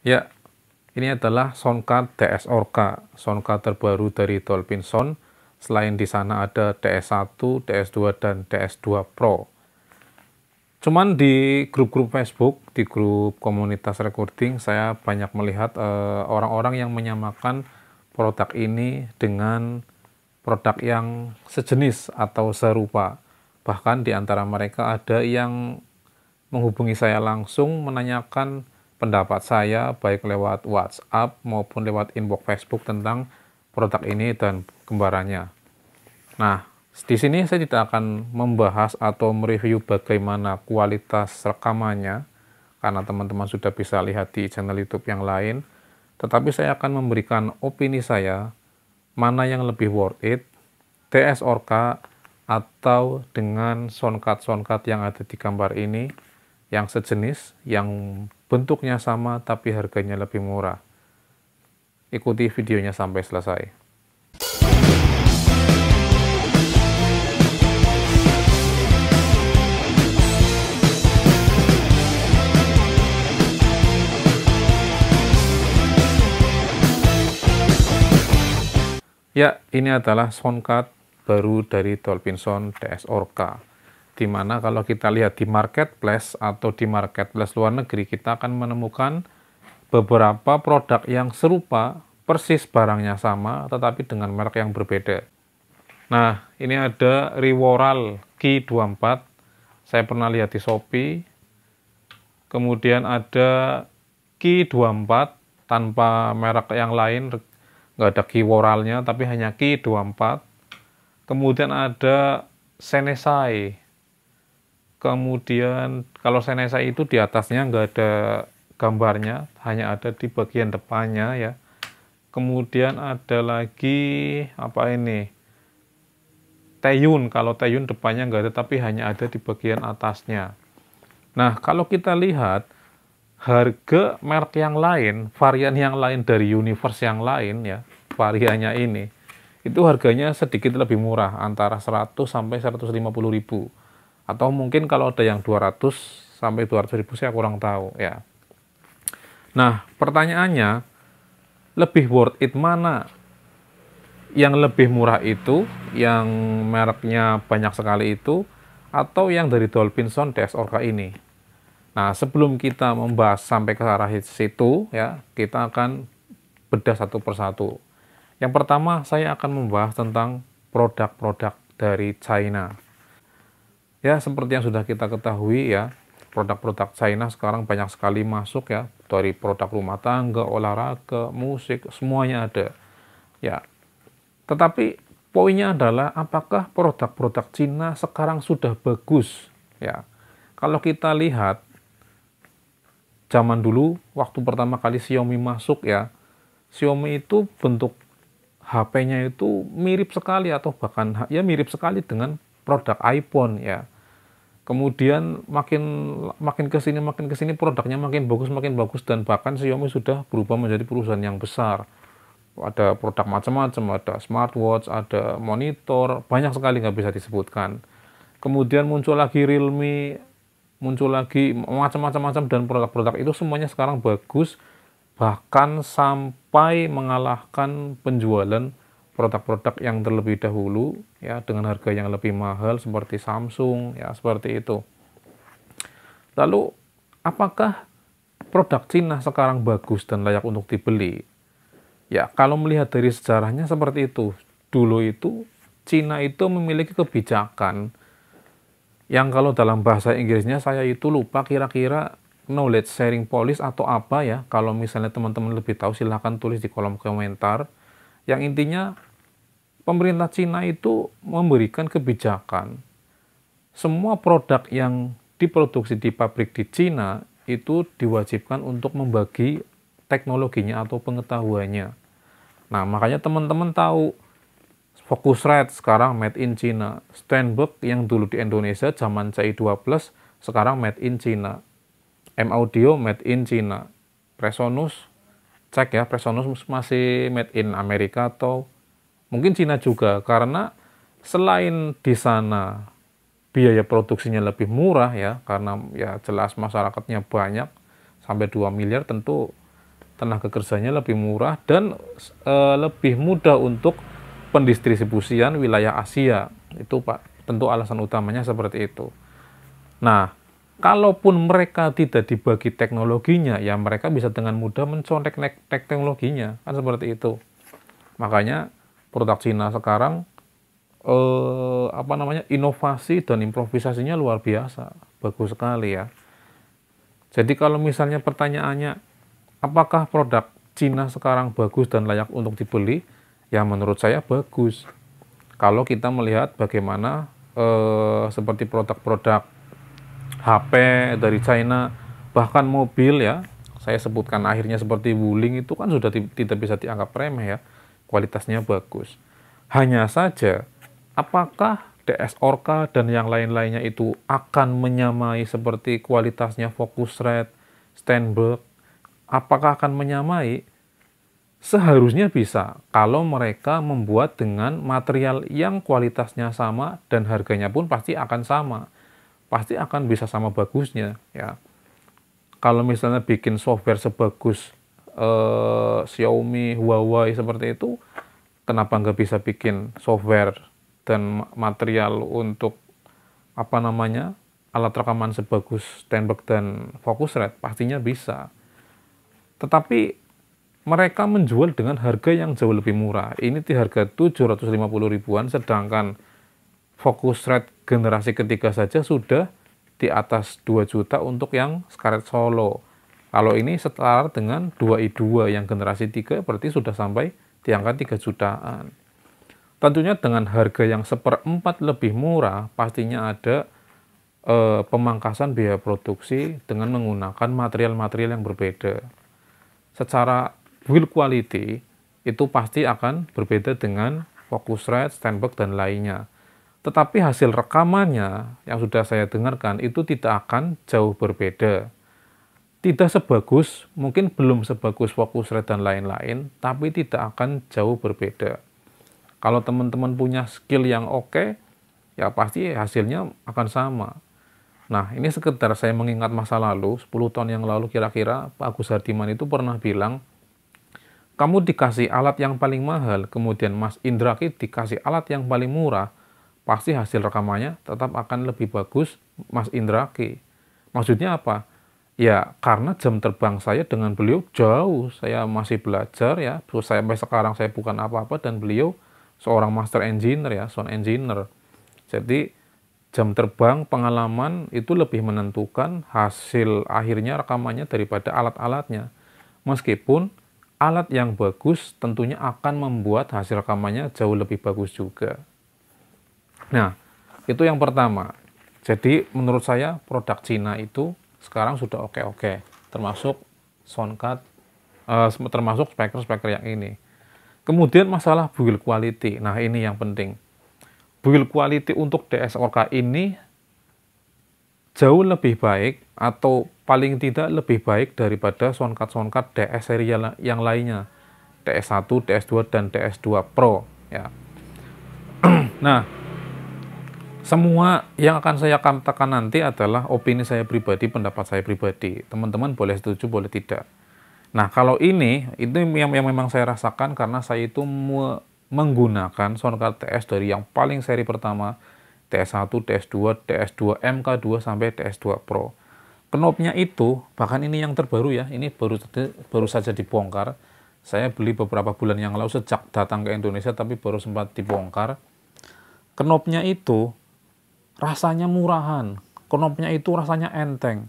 Ya, ini adalah soundcard DS Orca, soundcard terbaru dari Dolphin Sound. Selain di sana ada DS1, DS2, dan DS2 Pro. Cuman di grup-grup Facebook, di grup komunitas recording, saya banyak melihat orang-orang yang menyamakan produk ini dengan produk yang sejenis atau serupa. Bahkan di antara mereka ada yang menghubungi saya langsung menanyakan pendapat saya baik lewat WhatsApp maupun lewat inbox Facebook tentang produk ini dan kembarannya. Nah, di sini saya tidak akan membahas atau mereview bagaimana kualitas rekamannya karena teman-teman sudah bisa lihat di channel YouTube yang lain, tetapi saya akan memberikan opini saya mana yang lebih worth it, DS Orca atau dengan soundcard yang ada di gambar ini, yang sejenis, yang bentuknya sama tapi harganya lebih murah. Ikuti videonya sampai selesai. Ya, ini adalah soundcard baru dari Dolphin Sound DS Orca. Dimana kalau kita lihat di marketplace atau di marketplace luar negeri, kita akan menemukan beberapa produk yang serupa, persis barangnya sama, tetapi dengan merek yang berbeda. Nah, ini ada Reworal Key 24, saya pernah lihat di Shopee. Kemudian ada Key 24 tanpa merek yang lain, nggak ada Reworalnya, tapi hanya Key 24. Kemudian ada Senesai. Kemudian kalau Senesai itu di atasnya nggak ada gambarnya, hanya ada di bagian depannya ya. Kemudian ada lagi apa ini? Taeyun. Kalau Taeyun depannya nggak ada, tapi hanya ada di bagian atasnya. Nah, kalau kita lihat harga merek yang lain, varian yang lain dari universe yang lain ya, variannya ini, itu harganya sedikit lebih murah, antara 100 sampai 150 ribu. Atau mungkin kalau ada yang 200 sampai 200 ribu, saya kurang tahu ya. Nah, pertanyaannya, lebih worth it mana? Yang lebih murah itu, yang mereknya banyak sekali itu, atau yang dari Dolphin Sound DS Orca ini? Nah, sebelum kita membahas sampai ke arah situ ya, kita akan bedah satu persatu. Yang pertama, saya akan membahas tentang produk-produk dari China. Ya, seperti yang sudah kita ketahui ya, produk-produk China sekarang banyak sekali masuk ya, dari produk rumah tangga, olahraga, musik, semuanya ada. Ya, tetapi poinnya adalah apakah produk-produk Cina sekarang sudah bagus? Ya, kalau kita lihat zaman dulu waktu pertama kali Xiaomi masuk ya, Xiaomi itu bentuk HP-nya itu mirip sekali atau bahkan ya mirip sekali dengan produk iPhone ya. Kemudian makin ke sini produknya makin bagus dan bahkan Xiaomi sudah berubah menjadi perusahaan yang besar. Ada produk macam-macam, ada smartwatch, ada monitor, banyak sekali nggak bisa disebutkan. Kemudian muncul lagi Realme, muncul lagi macam-macam dan produk-produk itu semuanya sekarang bagus, bahkan sampai mengalahkan penjualan produk-produk yang terlebih dahulu ya, dengan harga yang lebih mahal seperti Samsung ya, seperti itu. Lalu apakah produk Cina sekarang bagus dan layak untuk dibeli? Ya, kalau melihat dari sejarahnya seperti itu. Dulu itu Cina itu memiliki kebijakan yang kalau dalam bahasa Inggrisnya saya itu lupa, kira-kira knowledge sharing policy atau apa ya. Kalau misalnya teman-teman lebih tahu silahkan tulis di kolom komentar. Yang intinya pemerintah Cina itu memberikan kebijakan semua produk yang diproduksi di pabrik di Cina itu diwajibkan untuk membagi teknologinya atau pengetahuannya. Nah, makanya teman-teman tahu Focusrite sekarang made in China, Steinberg yang dulu di Indonesia zaman CI2 Plus sekarang made in China, M Audio made in China, Presonus cek ya, Presonus masih made in Amerika atau mungkin Cina juga, karena selain di sana biaya produksinya lebih murah ya, karena ya jelas masyarakatnya banyak sampai 2 miliar, tentu tenaga kerjanya lebih murah, dan lebih mudah untuk pendistribusian wilayah Asia. Itu Pak, tentu alasan utamanya seperti itu. Nah, kalaupun mereka tidak dibagi teknologinya, ya mereka bisa dengan mudah mencontek teknologinya, kan seperti itu. Makanya produk Cina sekarang inovasi dan improvisasinya luar biasa, bagus sekali ya. Jadi kalau misalnya pertanyaannya, apakah produk Cina sekarang bagus dan layak untuk dibeli? Ya menurut saya bagus. Kalau kita melihat bagaimana seperti produk-produk HP dari China, bahkan mobil ya, saya sebutkan akhirnya seperti Wuling, itu kan sudah tidak bisa dianggap remeh ya, kualitasnya bagus. Hanya saja, apakah DS Orca dan yang lain-lainnya itu akan menyamai seperti kualitasnya Focusrite, Steinberg? Apakah akan menyamai? Seharusnya bisa, kalau mereka membuat dengan material yang kualitasnya sama dan harganya pun pasti akan sama. Pasti akan bisa sama bagusnya ya. Kalau misalnya bikin software sebagus Xiaomi, Huawei seperti itu, kenapa nggak bisa bikin software dan material untuk alat rekaman sebagus Steinberg dan Focusrite? Pastinya bisa. Tetapi mereka menjual dengan harga yang jauh lebih murah. Ini di harga 750 ribuan, sedangkan Focusrite generasi ketiga saja sudah di atas 2 juta untuk yang Scarlett Solo. Kalau ini setara dengan 2i2 yang generasi 3, berarti sudah sampai di angka 3 jutaan. Tentunya dengan harga yang seperempat lebih murah, pastinya ada pemangkasan biaya produksi dengan menggunakan material-material yang berbeda. Secara build quality itu pasti akan berbeda dengan Focusrite, Steinberg, dan lainnya. Tetapi hasil rekamannya yang sudah saya dengarkan itu tidak akan jauh berbeda. Tidak sebagus, mungkin belum sebagus Focusrite dan lain-lain, tapi tidak akan jauh berbeda. Kalau teman-teman punya skill yang oke, ya pasti hasilnya akan sama. Nah, ini sekedar saya mengingat masa lalu, 10 tahun yang lalu kira-kira Pak Agus Hardiman itu pernah bilang, kamu dikasih alat yang paling mahal, kemudian Mas Indra dikasih alat yang paling murah, pasti hasil rekamannya tetap akan lebih bagus Mas Indra. Maksudnya apa? Ya, karena jam terbang saya dengan beliau jauh. Saya masih belajar ya, sampai sekarang saya bukan apa-apa, dan beliau seorang master engineer ya, sound engineer. Jadi, jam terbang, pengalaman itu lebih menentukan hasil akhirnya rekamannya daripada alat-alatnya. Meskipun alat yang bagus tentunya akan membuat hasil rekamannya jauh lebih bagus juga. Nah, itu yang pertama. Jadi menurut saya produk Cina itu sekarang sudah oke-oke, termasuk soundcard, termasuk speaker-speaker yang ini. Kemudian masalah build quality. Nah, ini yang penting. Build quality untuk DS Orca ini jauh lebih baik, atau paling tidak lebih baik daripada soundcard DS seri yang lainnya, DS1, DS2, dan DS2 Pro ya. Nah, semua yang akan saya katakan nanti adalah opini saya pribadi, pendapat saya pribadi. Teman-teman boleh setuju, boleh tidak. Nah, kalau ini itu yang memang saya rasakan, karena saya itu menggunakan soundcard DS dari yang paling seri pertama, DS1, DS2, DS2 MK2 sampai DS2 Pro. Knobnya itu, bahkan ini yang terbaru ya, ini baru saja dibongkar. Saya beli beberapa bulan yang lalu sejak datang ke Indonesia, tapi baru sempat dibongkar. Knobnya itu rasanya murahan, knobnya itu rasanya enteng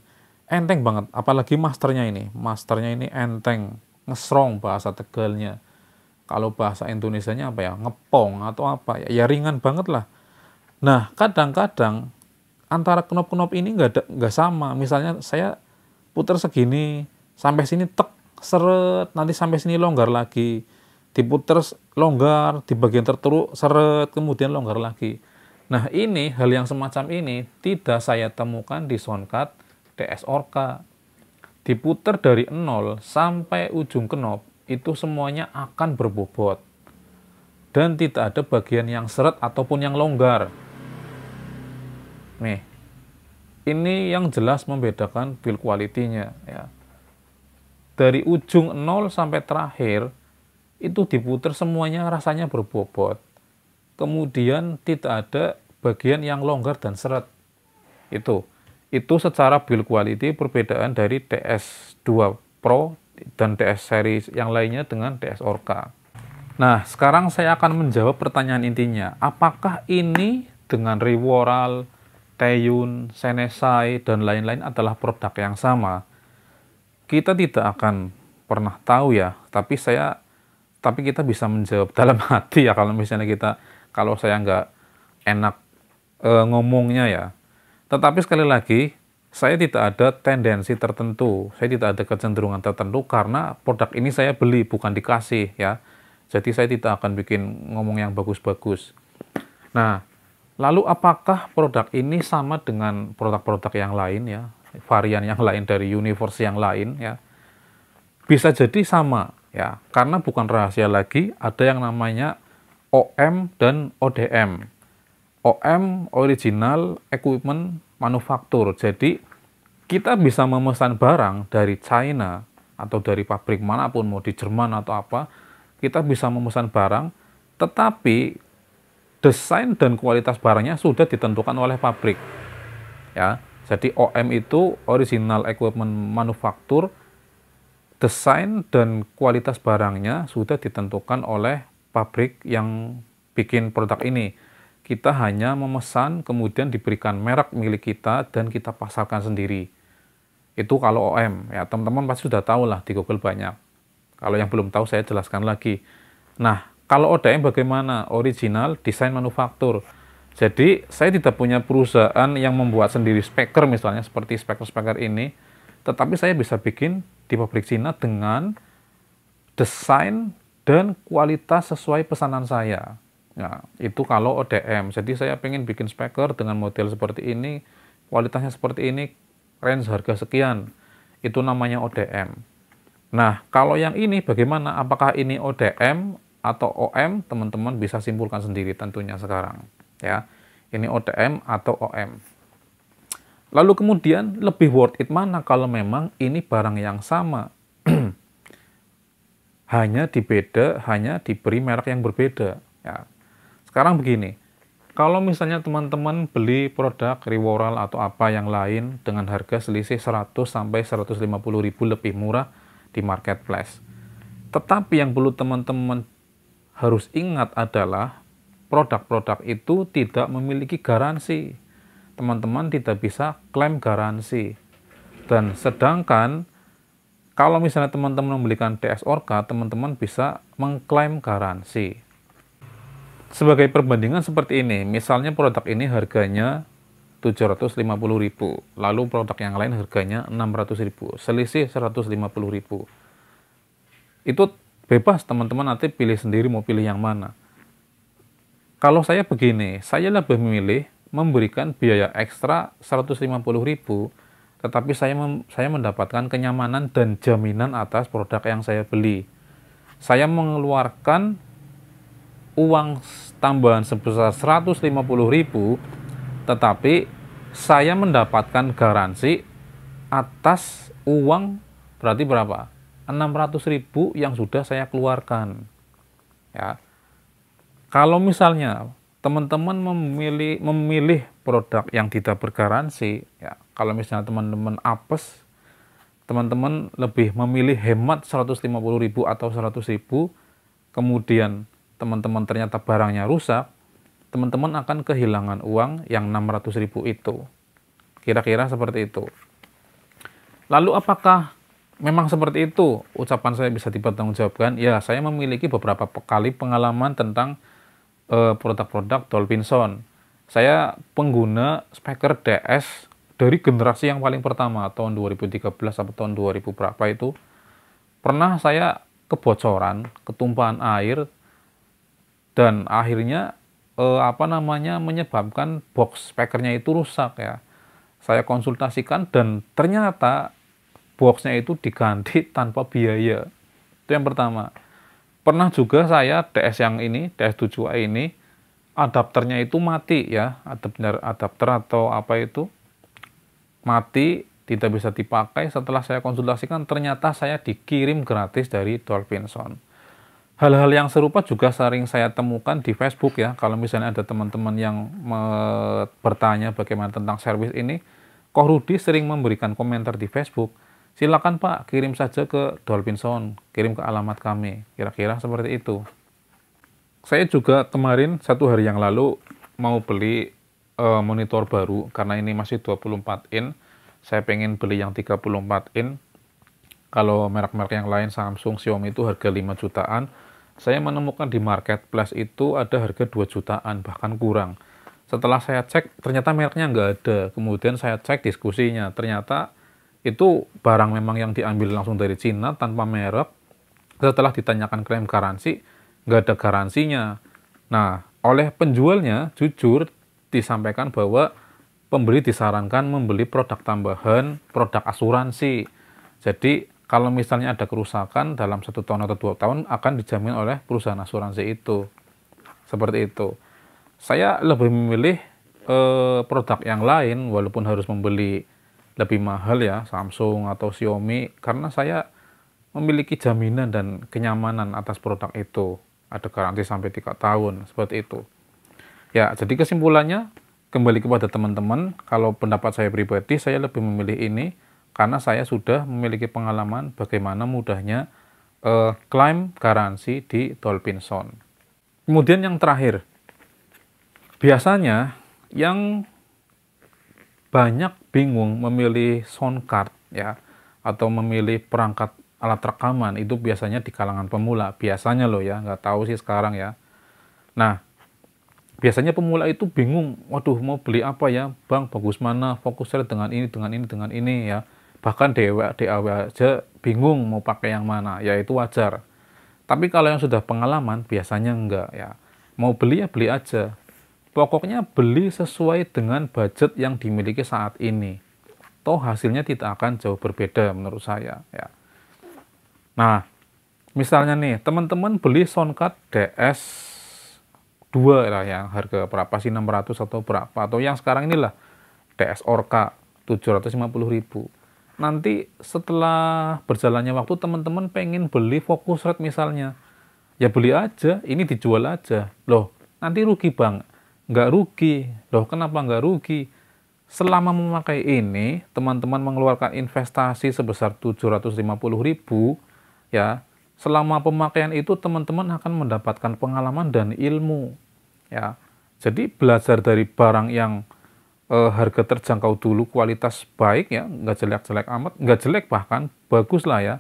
banget, apalagi masternya ini enteng, ngesrong bahasa Tegalnya. Kalau bahasa Indonesianya apa ya, ngepong atau apa ya, ringan banget lah. Nah, kadang-kadang antara knob-knob ini nggak sama. Misalnya saya putar segini, sampai sini tek, seret, nanti sampai sini longgar lagi. Diputer longgar, di bagian tertentu seret, kemudian longgar lagi. Nah, ini hal yang semacam ini tidak saya temukan di soundcard DS Orca. Diputer dari 0 sampai ujung knob, itu semuanya akan berbobot. Dan tidak ada bagian yang seret ataupun yang longgar. Nih, ini yang jelas membedakan build quality-nya ya. dari ujung 0 sampai terakhir itu diputar semuanya rasanya berbobot. Kemudian tidak ada bagian yang longgar dan seret. Itu secara build quality perbedaan dari DS2 Pro dan DS series yang lainnya dengan DS Orca. Nah, sekarang saya akan menjawab pertanyaan intinya. Apakah ini dengan Rivoral, Taeyoon, Senesai, dan lain-lain adalah produk yang sama? Kita tidak akan pernah tahu ya, tapi kita bisa menjawab dalam hati ya kalau misalnya kalau saya nggak enak ngomongnya ya. Tetapi sekali lagi, saya tidak ada tendensi tertentu, saya tidak ada kecenderungan tertentu karena produk ini saya beli bukan dikasih ya. Jadi saya tidak akan bikin ngomong yang bagus-bagus. Nah, lalu apakah produk ini sama dengan produk-produk yang lain ya, varian yang lain dari universe yang lain ya? Bisa jadi sama ya, karena bukan rahasia lagi, ada yang namanya OM dan ODM. OM, Original Equipment Manufacture. Jadi kita bisa memesan barang dari China atau dari pabrik manapun, mau di Jerman atau apa, kita bisa memesan barang, tetapi desain dan kualitas barangnya sudah ditentukan oleh pabrik. Ya, jadi OM itu Original Equipment Manufacture. Desain dan kualitas barangnya sudah ditentukan oleh pabrik yang bikin produk ini. Kita hanya memesan, kemudian diberikan merek milik kita, dan kita pasarkan sendiri. Itu kalau OM. Ya, teman-teman pasti sudah tahu lah, di Google banyak. Kalau yang belum tahu, saya jelaskan lagi. Nah, kalau ODM bagaimana? Original Design Manufacture. Jadi, saya tidak punya perusahaan yang membuat sendiri speaker, misalnya seperti speaker-speaker ini, tetapi saya bisa bikin di pabrik Cina dengan desain dan kualitas sesuai pesanan saya. Nah, itu kalau ODM. Jadi saya pengen bikin speaker dengan model seperti ini, kualitasnya seperti ini, range harga sekian. Itu namanya ODM. Nah, kalau yang ini bagaimana? Apakah ini ODM atau OM? Teman-teman bisa simpulkan sendiri tentunya sekarang. Ya, ini ODM atau OM. Lalu kemudian lebih worth it mana kalau memang ini barang yang sama? hanya diberi merek yang berbeda. Ya. Sekarang begini, kalau misalnya teman-teman beli produk Rivoral atau apa yang lain dengan harga selisih 100 sampai 150 ribu lebih murah di marketplace. Tetapi yang perlu teman-teman harus ingat adalah produk-produk itu tidak memiliki garansi. Teman-teman tidak bisa klaim garansi. Dan sedangkan kalau misalnya teman-teman membelikan DS Orca, teman-teman bisa mengklaim garansi. Sebagai perbandingan seperti ini, misalnya produk ini harganya 750.000, lalu produk yang lain harganya 600.000, selisih 150.000. Itu bebas teman-teman nanti pilih sendiri mau pilih yang mana. Kalau saya begini, saya lebih memilih memberikan biaya ekstra 150.000, tetapi saya mendapatkan kenyamanan dan jaminan atas produk yang saya beli. Saya mengeluarkan uang tambahan sebesar 150.000, tetapi saya mendapatkan garansi atas uang berarti berapa? 600.000 yang sudah saya keluarkan. Ya. Kalau misalnya teman-teman memilih produk yang tidak bergaransi, ya, kalau misalnya teman-teman apes, teman-teman lebih memilih hemat 150.000 atau 100.000, kemudian teman-teman ternyata barangnya rusak, teman-teman akan kehilangan uang yang 600.000 itu. Kira-kira seperti itu. Lalu apakah memang seperti itu? Ucapan saya bisa dipertanggungjawabkan? Ya, saya memiliki beberapa kali pengalaman tentang produk-produk Dolphinson. Saya pengguna speaker DS dari generasi yang paling pertama, tahun 2013 atau tahun 2000 berapa itu. Pernah saya kebocoran, ketumpahan air, dan akhirnya menyebabkan box speakernya itu rusak ya. Saya konsultasikan dan ternyata boxnya itu diganti tanpa biaya. Itu yang pertama. Pernah juga saya DS yang ini, DS7A ini, adapternya itu mati ya, adapter atau apa itu, mati, tidak bisa dipakai. Setelah saya konsultasikan, ternyata saya dikirim gratis dari Dolphin Sound. Hal-hal yang serupa juga sering saya temukan di Facebook ya. Kalau misalnya ada teman-teman yang bertanya bagaimana tentang servis ini, Koh Rudi sering memberikan komentar di Facebook. Silakan Pak, kirim saja ke Dolphin Sound, kirim ke alamat kami. Kira-kira seperti itu. Saya juga kemarin 1 hari yang lalu mau beli monitor baru karena ini masih 24 in. Saya pengen beli yang 34 in. Kalau merek-merek yang lain Samsung, Xiaomi itu harga 5 jutaan. Saya menemukan di marketplace itu ada harga 2 jutaan, bahkan kurang. Setelah saya cek, ternyata mereknya nggak ada. Kemudian saya cek diskusinya, ternyata itu barang memang yang diambil langsung dari Cina tanpa merek. Setelah ditanyakan klaim garansi, nggak ada garansinya. Nah, oleh penjualnya, jujur disampaikan bahwa pembeli disarankan membeli produk tambahan, produk asuransi. Jadi, kalau misalnya ada kerusakan dalam 1 tahun atau 2 tahun, akan dijamin oleh perusahaan asuransi itu. Seperti itu. Saya lebih memilih produk yang lain, walaupun harus membeli lebih mahal ya, Samsung atau Xiaomi, karena saya memiliki jaminan dan kenyamanan atas produk itu. Ada garansi sampai 3 tahun, seperti itu. Ya, jadi kesimpulannya, kembali kepada teman-teman, kalau pendapat saya pribadi, saya lebih memilih ini, karena saya sudah memiliki pengalaman bagaimana mudahnya klaim garansi di Dolphin Sound. Kemudian yang terakhir, biasanya yang banyak bingung memilih sound card ya, atau memilih perangkat alat rekaman, itu biasanya di kalangan pemula. Biasanya loh ya, nggak tahu sih sekarang ya. Nah, biasanya pemula itu bingung, waduh mau beli apa ya bang, bagus mana, Focusrite dengan ini, dengan ini, dengan ini ya. Bahkan DAW aja bingung mau pakai yang mana, ya itu wajar. Tapi kalau yang sudah pengalaman, biasanya enggak ya. Mau beli ya beli aja. Pokoknya beli sesuai dengan budget yang dimiliki saat ini. Toh hasilnya tidak akan jauh berbeda menurut saya ya. Nah, misalnya nih, teman-teman beli soundcard DS 2 lah yang harga berapa sih, 600 atau berapa, atau yang sekarang inilah DS Orca 750.000. Nanti setelah berjalannya waktu teman-teman pengen beli Focusrite misalnya, ya beli aja, ini dijual aja. Loh, nanti rugi bang? Nggak rugi. Loh, kenapa nggak rugi? Selama memakai ini, teman-teman mengeluarkan investasi sebesar 750.000 ya. Selama pemakaian itu teman-teman akan mendapatkan pengalaman dan ilmu ya. Jadi belajar dari barang yang harga terjangkau dulu, kualitas baik ya, nggak jelek-jelek amat, nggak jelek bahkan bagus lah ya.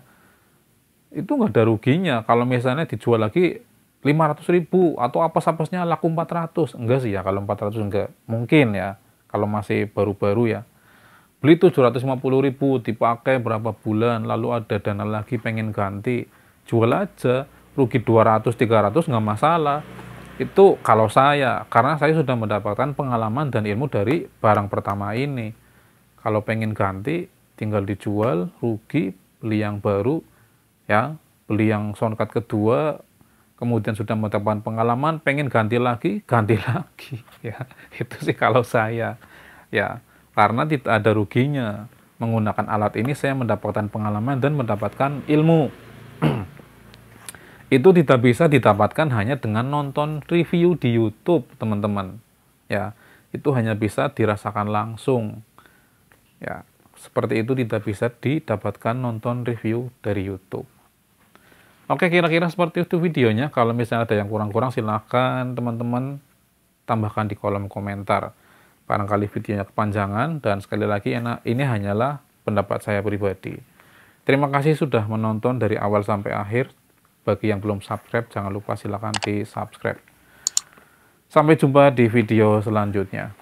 Itu nggak ada ruginya. Kalau misalnya dijual lagi 500.000 atau apa-apasnya laku 400, enggak sih ya, kalau 400 enggak mungkin ya, kalau masih baru-baru ya. Beli 750.000 dipakai berapa bulan, lalu ada dana lagi pengen ganti, jual aja, rugi 200-300 nggak masalah. Itu kalau saya, karena saya sudah mendapatkan pengalaman dan ilmu dari barang pertama ini. Kalau pengen ganti, tinggal dijual, rugi, beli yang baru, ya, beli yang soundcard kedua, kemudian sudah mendapatkan pengalaman, pengen ganti lagi, ya. Itu sih kalau saya, ya, karena tidak ada ruginya. Menggunakan alat ini saya mendapatkan pengalaman dan mendapatkan ilmu. Itu tidak bisa didapatkan hanya dengan nonton review di YouTube, teman-teman. Ya, itu hanya bisa dirasakan langsung. Ya, seperti itu tidak bisa didapatkan nonton review dari YouTube. Oke, kira-kira seperti itu videonya. Kalau misalnya ada yang kurang-kurang, silakan teman-teman tambahkan di kolom komentar. Barangkali videonya kepanjangan, dan sekali lagi ini hanyalah pendapat saya pribadi. Terima kasih sudah menonton dari awal sampai akhir. Bagi yang belum subscribe, jangan lupa silakan di subscribe. Sampai jumpa di video selanjutnya.